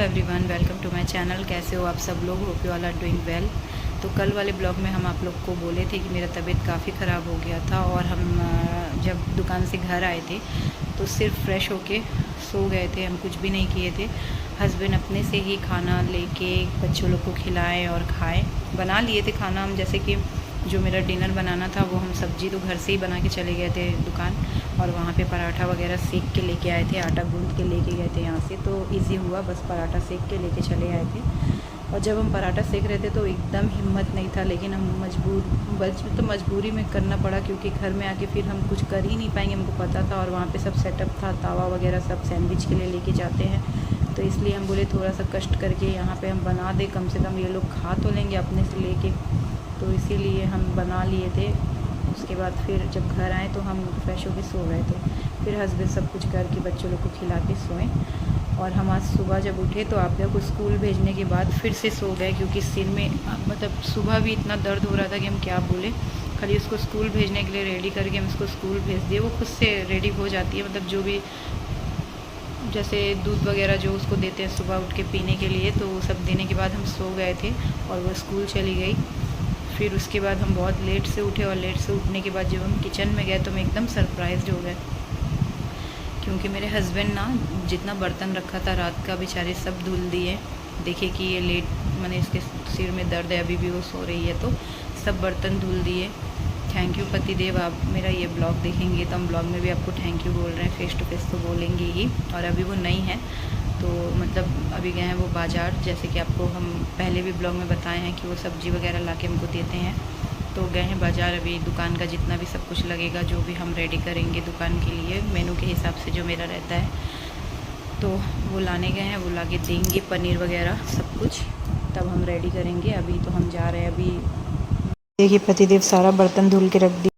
Everyone, welcome to my channel. कैसे हो आप सब लोग? Hope you all are doing well. तो कल वाले ब्लॉग में हम आप लोग को बोले थे कि मेरा तबीयत काफ़ी ख़राब हो गया था और हम जब दुकान से घर आए थे तो सिर्फ फ्रेश होके सो गए थे। हम कुछ भी नहीं किए थे। हस्बैंड अपने से ही खाना लेके बच्चों लोग को खिलाए और खाए। बना लिए थे खाना हम, जैसे कि जो मेरा डिनर बनाना था वो हम सब्ज़ी तो घर से ही बना के चले गए थे दुकान, और वहाँ पे पराठा वगैरह सेक के लेके आए थे। आटा गूंद के लेके गए थे यहाँ से, तो इजी हुआ। बस पराठा सेक के लेके चले आए थे। और जब हम पराठा सेक रहे थे तो एकदम हिम्मत नहीं था, लेकिन हम मजबूरी में करना पड़ा, क्योंकि घर में आके फिर हम कुछ कर ही नहीं पाएंगे, हमको पता था। और वहाँ पे सब सेटअप था, तावा वगैरह सब सैंडविच के लिए लेके जाते हैं, तो इसलिए हम बोले थोड़ा सा कष्ट करके यहाँ पे हम बना दें, कम से कम ये लोग खा तो लेंगे अपने से लेके। तो इसीलिए हम बना लिए थे। उसके बाद फिर जब घर आए तो हम फ्रेश होकर सो गए थे। फिर हस्बैंड सब कुछ करके बच्चों लोग को खिला के सोएं। और हम आज सुबह जब उठे तो आप को स्कूल भेजने के बाद फिर से सो गए, क्योंकि सिर में मतलब सुबह भी इतना दर्द हो रहा था कि हम क्या बोले। खाली उसको स्कूल भेजने के लिए रेडी करके हम उसको स्कूल भेज दिए। वो खुद से रेडी हो जाती है, मतलब जो भी जैसे दूध वगैरह जो उसको देते हैं सुबह उठ के पीने के लिए, तो वो सब देने के बाद हम सो गए थे और वो स्कूल चली गई। फिर उसके बाद हम बहुत लेट से उठे, और लेट से उठने के बाद जब हम किचन में गए तो हम एकदम सरप्राइज्ड हो गए, क्योंकि मेरे हस्बैंड ना जितना बर्तन रखा था रात का बेचारे सब धुल दिए। देखे कि ये लेट, मैंने इसके सिर में दर्द है, अभी भी वो सो रही है, तो सब बर्तन धुल दिए। थैंक यू पतिदेव। आप मेरा ये ब्लॉग देखेंगे तो हम ब्लॉग में भी आपको थैंक यू बोल रहे हैं, फेस टू फेस तो बोलेंगे ही। और अभी वो नहीं है, तो मतलब अभी गए हैं वो बाज़ार, जैसे कि आपको हम पहले भी ब्लॉग में बताए हैं कि वो सब्ज़ी वगैरह ला के हमको देते हैं। तो गए हैं बाज़ार। अभी दुकान का जितना भी सब कुछ लगेगा, जो भी हम रेडी करेंगे दुकान के लिए मेनू के हिसाब से जो मेरा रहता है, तो वो लाने गए हैं। वो ला के देंगे पनीर वगैरह सब कुछ, तब हम रेडी करेंगे। अभी तो हम जा रहे हैं। अभी देखिए पतिदेव सारा बर्तन धुल के रख दिया।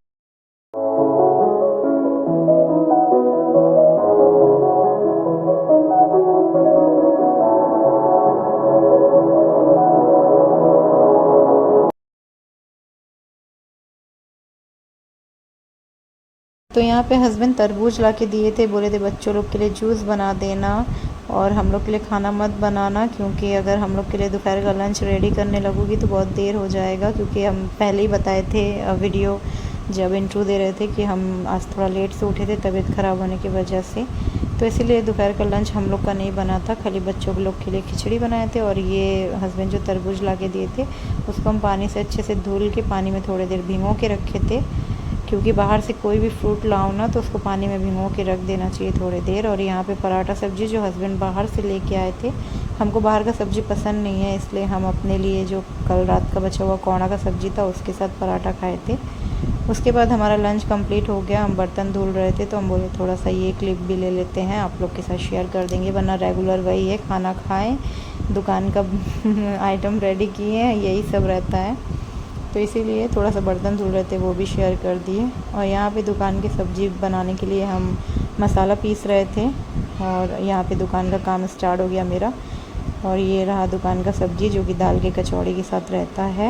तो यहाँ पे हस्बैंड तरबूज ला के दिए थे, बोले थे बच्चों लोग के लिए जूस बना देना और हम लोग के लिए खाना मत बनाना, क्योंकि अगर हम लोग के लिए दोपहर का लंच रेडी करने लगूगी तो बहुत देर हो जाएगा। क्योंकि हम पहले ही बताए थे वीडियो जब इंट्रो दे रहे थे कि हम आज थोड़ा लेट से उठे थे तबीयत ख़राब होने की वजह से, तो इसीलिए दोपहर का लंच हम लोग का नहीं बना था। खाली बच्चों लोग के लिए खिचड़ी बनाए थे, और ये हस्बैंड जो तरबूज ला के दिए थे उसको हम पानी से अच्छे से धुल के पानी में थोड़ी देर भिगो के रखे थे, क्योंकि बाहर से कोई भी फ्रूट लाओ ना तो उसको पानी में भिगो के रख देना चाहिए थोड़ी देर। और यहाँ पे पराठा सब्ज़ी जो हस्बैंड बाहर से लेके आए थे, हमको बाहर का सब्ज़ी पसंद नहीं है, इसलिए हम अपने लिए जो कल रात का बचा हुआ कोड़ा का सब्ज़ी था उसके साथ पराठा खाए थे। उसके बाद हमारा लंच कंप्लीट हो गया। हम बर्तन धुल रहे थे तो हम बोले थोड़ा सा ये क्लिप भी ले लेते हैं, आप लोग के साथ शेयर कर देंगे, वरना रेगुलर वही है, खाना खाएँ, दुकान का आइटम रेडी किए हैं, यही सब रहता है। तो इसीलिए थोड़ा सा बर्तन धुल रहे थे, वो भी शेयर कर दिए। और यहाँ पे दुकान की सब्ज़ी बनाने के लिए हम मसाला पीस रहे थे, और यहाँ पे दुकान का काम स्टार्ट हो गया मेरा। और ये रहा दुकान का सब्ज़ी जो कि दाल के कचौड़ी के साथ रहता है।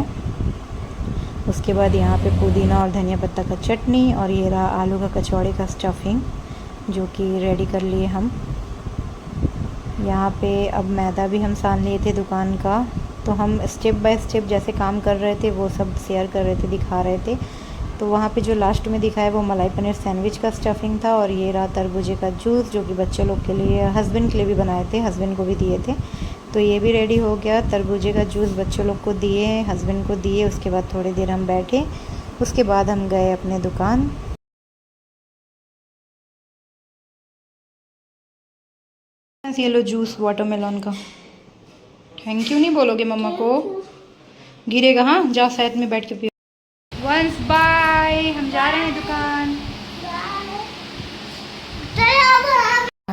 उसके बाद यहाँ पे पुदीना और धनिया पत्ता का चटनी, और ये रहा आलू का कचौड़ी का स्टफिंग जो कि रेडी कर लिए हम। यहाँ पे अब मैदा भी हम सान लिए थे दुकान का, तो हम स्टेप बाय स्टेप जैसे काम कर रहे थे वो सब शेयर कर रहे थे, दिखा रहे थे। तो वहाँ पे जो लास्ट में दिखाया वो मलाई पनीर सैंडविच का स्टफिंग था, और ये रहा तरबूजे का जूस जो कि बच्चों लोग के लिए, हस्बैंड के लिए भी बनाए थे, हस्बैंड को भी दिए थे। तो ये भी रेडी हो गया। तरबूजे का जूस बच्चों लोग को दिए, हस्बैंड को दिए। उसके बाद थोड़ी देर हम बैठे, उसके बाद हम गए अपने दुकान। ये लो जूस वाटरमेलन का। थैंक यू नहीं बोलोगे मम्मा को? गिरेगा हाँ, जाओ साइड में बैठ के पियो। वंस बाय, हम जा रहे हैं दुकान।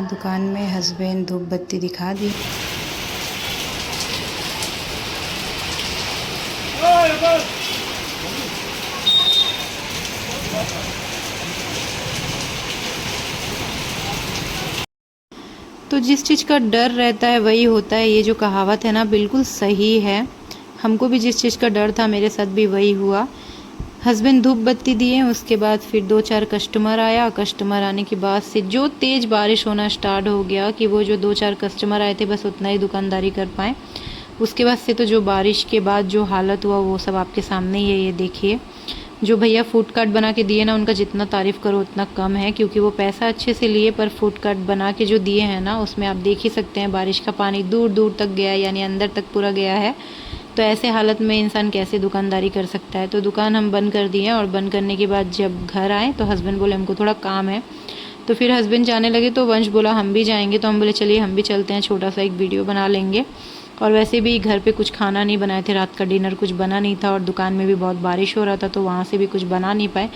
दुकान में हस्बैंड धूप बत्ती दिखा दी। तो जिस चीज़ का डर रहता है वही होता है, ये जो कहावत है ना बिल्कुल सही है। हमको भी जिस चीज़ का डर था मेरे साथ भी वही हुआ। हस्बैंड धूप बत्ती दिए, उसके बाद फिर 2-4 कस्टमर आया। कस्टमर आने के बाद से जो तेज़ बारिश होना स्टार्ट हो गया कि वो जो 2-4 कस्टमर आए थे बस उतना ही दुकानदारी कर पाएँ। उसके बाद से तो जो बारिश के बाद जो हालत हुआ वो सब आपके सामने ही है, ये देखिए। जो भैया फूड कार्ट बना के दिए ना, उनका जितना तारीफ़ करो उतना कम है, क्योंकि वो पैसा अच्छे से लिए पर फूड कार्ट बना के जो दिए हैं ना, उसमें आप देख ही सकते हैं बारिश का पानी दूर दूर तक गया है, यानी अंदर तक पूरा गया है। तो ऐसे हालत में इंसान कैसे दुकानदारी कर सकता है। तो दुकान हम बंद कर दिए, और बंद करने के बाद जब घर आए तो हस्बैंड बोले हमको थोड़ा काम है। तो फिर हस्बैंड जाने लगे तो वंश बोला हम भी जाएंगे। तो हम बोले चलिए हम भी चलते हैं, छोटा सा एक वीडियो बना लेंगे। और वैसे भी घर पे कुछ खाना नहीं बनाए थे, रात का डिनर कुछ बना नहीं था, और दुकान में भी बहुत बारिश हो रहा था तो वहाँ से भी कुछ बना नहीं पाए,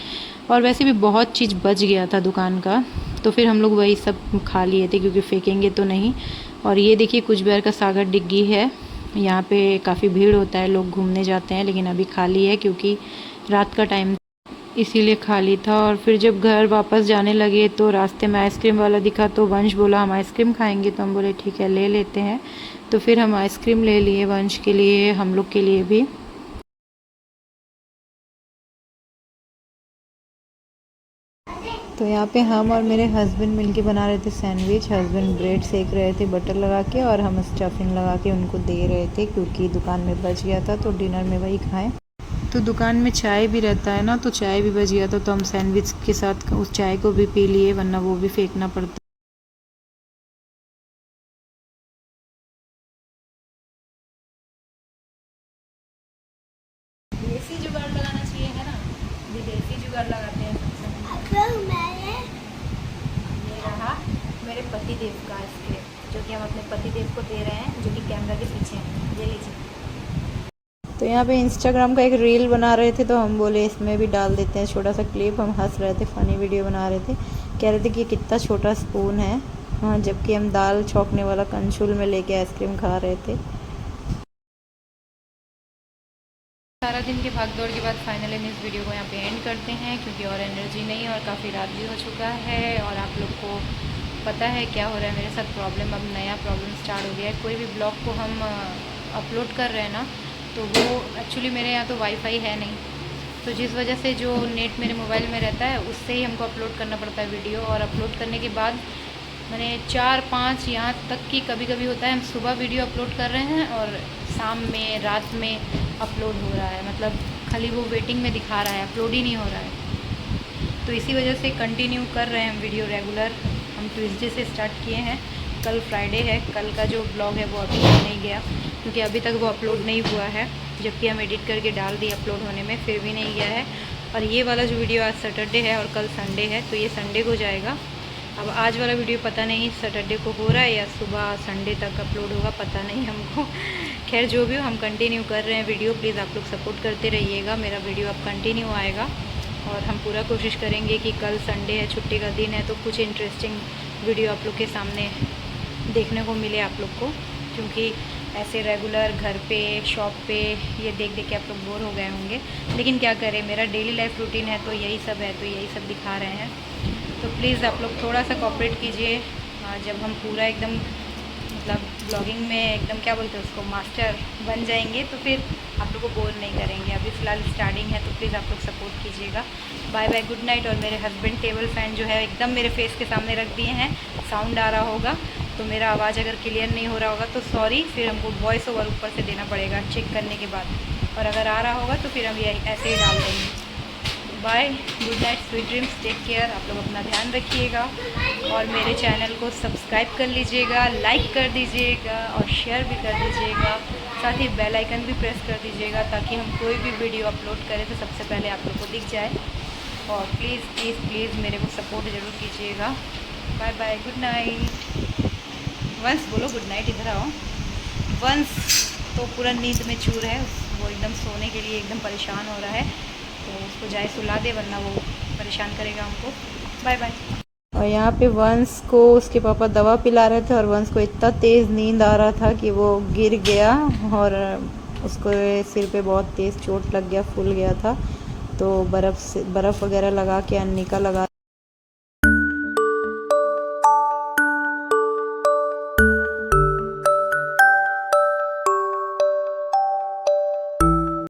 और वैसे भी बहुत चीज़ बच गया था दुकान का। तो फिर हम लोग वही सब खा लिए थे, क्योंकि फेंकेंगे तो नहीं। और ये देखिए कुछ बिहार का सागर डिग्गी है, यहाँ पे काफ़ी भीड़ होता है, लोग घूमने जाते हैं, लेकिन अभी खाली है क्योंकि रात का टाइम इसीलिए खाली था। और फिर जब घर वापस जाने लगे तो रास्ते में आइसक्रीम वाला दिखा, तो वंश बोला हम आइसक्रीम खाएंगे। तो हम बोले ठीक है ले लेते हैं। तो फिर हम आइसक्रीम ले लिए, वंश के लिए, हम लोग के लिए भी। तो यहाँ पे हम और मेरे हस्बैंड मिलके बना रहे थे सैंडविच। हस्बैंड ब्रेड सेक रहे थे बटर लगा के, और हम स्टफिंग लगा के उनको दे रहे थे, क्योंकि दुकान में बच गया था तो डिनर में वही खाएं। तो दुकान में चाय भी रहता है ना, तो चाय भी बच गया था, तो हम सैंडविच के साथ उस चाय को भी पी लिए, वरना वो भी फेंकना पड़ता। देसी जुगाड़ लगाना चाहिए, है ना। विदेशी जुगाड़ लगाते हैं ये रहा मेरे पति देव का स्क्रिप्ट, जो कि हम अपने पति देव को दे रहे हैं, जो कि कैमरा के पीछे हैं। ये लीजिए। तो यहाँ पे इंस्टाग्राम का एक रील बना रहे थे, तो हम बोले इसमें भी डाल देते हैं छोटा सा क्लिप। हम हंस रहे थे, फ़नी वीडियो बना रहे थे, कह रहे थे कि कितना छोटा स्पून है। हाँ, जबकि हम दाल छौंकने वाला कंचूल में लेके आइसक्रीम खा रहे थे। सारा दिन की भागदौड़ के बाद फाइनली हम इस वीडियो को यहाँ पे एंड करते हैं, क्योंकि और एनर्जी नहीं, और काफ़ी रात भी हो चुका है। और आप लोग को पता है क्या हो रहा है मेरे साथ प्रॉब्लम, अब नया प्रॉब्लम स्टार्ट हो गया है। कोई भी ब्लॉग को हम अपलोड कर रहे हैं ना, तो वो एक्चुअली मेरे यहाँ तो वाईफाई है नहीं, तो जिस वजह से जो नेट मेरे मोबाइल में रहता है उससे ही हमको अपलोड करना पड़ता है वीडियो। और अपलोड करने के बाद मैंने 4-5 यहाँ तक कि कभी कभी होता है हम सुबह वीडियो अपलोड कर रहे हैं और शाम में रात में अपलोड हो रहा है, मतलब खाली वो वेटिंग में दिखा रहा है, अपलोड ही नहीं हो रहा है। तो इसी वजह से कंटिन्यू कर रहे हैं हम वीडियो रेगुलर। हम ट्यूसडे से स्टार्ट किए हैं, कल फ्राइडे है। कल का जो ब्लॉग है वो अभी तक नहीं गया, क्योंकि अभी तक वो अपलोड नहीं हुआ है, जबकि हम एडिट करके डाल दिए अपलोड होने में, फिर भी नहीं गया है। और ये वाला जो वीडियो आज सैटरडे है और कल संडे है, तो ये संडे को जाएगा। अब आज वाला वीडियो पता नहीं सैटरडे को हो रहा है या सुबह संडे तक अपलोड होगा, पता नहीं हमको। खैर जो भी हो, हम कंटिन्यू कर रहे हैं वीडियो। प्लीज़ आप लोग सपोर्ट करते रहिएगा, मेरा वीडियो अब कंटिन्यू आएगा। और हम पूरा कोशिश करेंगे कि कल संडे है, छुट्टी का दिन है, तो कुछ इंटरेस्टिंग वीडियो आप लोग के सामने देखने को मिले आप लोग को, क्योंकि ऐसे रेगुलर घर पे शॉप पे ये देख देख के आप लोग बोर हो गए होंगे। लेकिन क्या करें, मेरा डेली लाइफ रूटीन है तो यही सब है, तो यही सब दिखा रहे हैं। तो प्लीज़ आप लोग थोड़ा सा कोऑपरेट कीजिए। जब हम पूरा एकदम मतलब ब्लॉगिंग में एकदम क्या बोलते हैं उसको, मास्टर बन जाएंगे, तो फिर आप लोग को बोर नहीं करेंगे। अभी फ़िलहाल स्टार्टिंग है, तो प्लीज़ आप लोग सपोर्ट कीजिएगा। Bye bye, good night. और मेरे हस्बैंड टेबल फ़ैन जो है एकदम मेरे फेस के सामने रख दिए हैं, साउंड आ रहा होगा, तो मेरा आवाज़ अगर क्लियर नहीं हो रहा होगा तो सॉरी, फिर हमको वॉइस ओवर ऊपर से देना पड़ेगा चेक करने के बाद, और अगर आ रहा होगा तो फिर हम ये ऐसे ही डाल देंगे। Bye, good night, sweet dreams, take care. आप लोग अपना ध्यान रखिएगा, और मेरे चैनल को सब्सक्राइब कर लीजिएगा, लाइक कर दीजिएगा और शेयर भी कर दीजिएगा। साथ ही बेल आइकन भी प्रेस कर दीजिएगा, ताकि हम कोई भी वीडियो अपलोड करें तो सबसे पहले आप लोग को दिख जाए। और प्लीज़ प्लीज़ प्लीज़ मेरे को सपोर्ट ज़रूर कीजिएगा। Bye bye, good night. Vansh बोलो गुड नाइट, इधर आओ। वंश तो पूरा नींद में चूर है, वो एकदम सोने के लिए एकदम परेशान हो रहा है, तो उसको जाए सुला दे, वरना वो परेशान करेगा हमको। Bye bye. और यहाँ पे वंश को उसके पापा दवा पिला रहे थे, और वंश को इतना तेज़ नींद आ रहा था कि वो गिर गया, और उसको सिर पे बहुत तेज़ चोट लग गया, फूल गया था। तो बर्फ़ वगैरह लगा के अन्निका लगा